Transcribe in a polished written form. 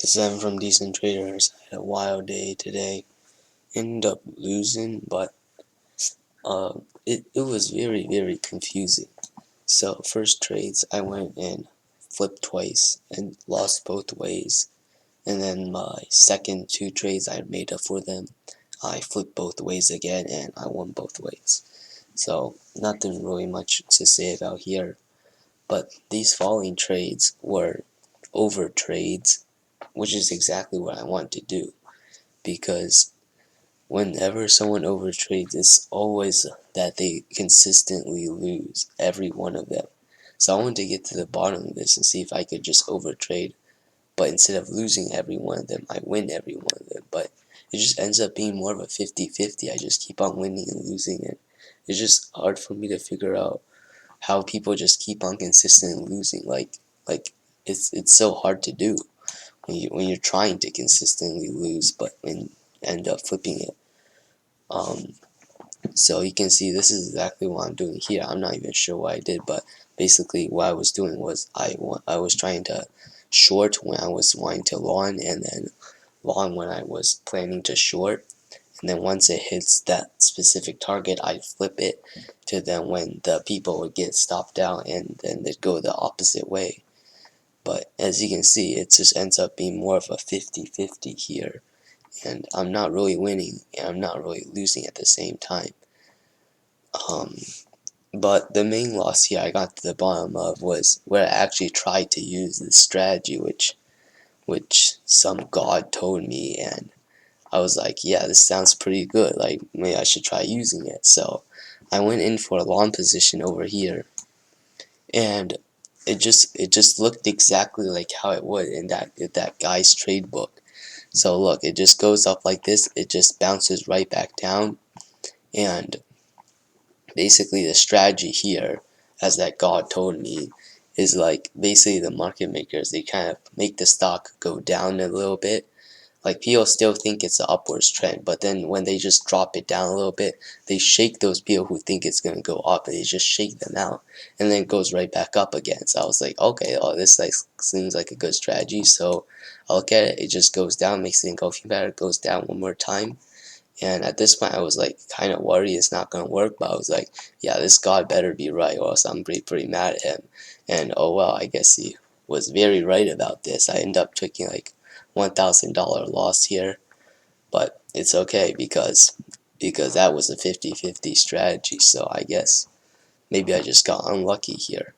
I'm from Decent Traders. I had a wild day today. Ended up losing, but it was very confusing. So first trades, I went and flipped twice and lost both ways. And then my second two trades I made up for them. I flipped both ways again and I won both ways. So nothing really much to say about here. But these following trades were over trades, which is exactly what I want to do. Because whenever someone overtrades, it's always that they consistently lose every one of them. So I wanted to get to the bottom of this and see if I could just overtrade, but instead of losing every one of them, I win every one of them. But it just ends up being more of a 50-50. I just keep on winning and losing it. It's just hard for me to figure out how people just keep on consistently losing. Like it's so hard to do when you're trying to consistently lose, but when end up flipping it. So you can see this is exactly what I'm doing here. I'm not even sure what I did, but basically what I was doing was I was trying to short when I was wanting to long, and then long when I was planning to short. And then once it hits that specific target, I'd flip it to then when the people would get stopped out, and then they'd go the opposite way. But as you can see, it just ends up being more of a 50-50 here. And I'm not really winning, and I'm not really losing at the same time. But the main loss here I got to the bottom of was where I actually tried to use this strategy, which some god told me, and I was like, yeah, this sounds pretty good, like maybe I should try using it. So I went in for a long position over here, and it just looked exactly like how it would in that guy's trade book. So look, it just goes up like this, it just bounces right back down, and basically the strategy here, as that god told me, is like basically the market makers, they kind of make the stock go down a little bit. Like people still think it's an upwards trend, but then when they just drop it down a little bit, they shake those people who think it's gonna go up, and they just shake them out, and then it goes right back up again. So I was like, okay, oh, this like seems like a good strategy. So I look at it, it just goes down, makes the engulfing pattern, goes down one more time. And at this point, I was like kind of worried it's not gonna work, but I was like, yeah, this god better be right, or else I'm pretty mad at him. And oh well, I guess he was very right about this. I ended up taking like $1,000 loss here, but it's okay because that was a 50-50 strategy. So I guess maybe I just got unlucky here.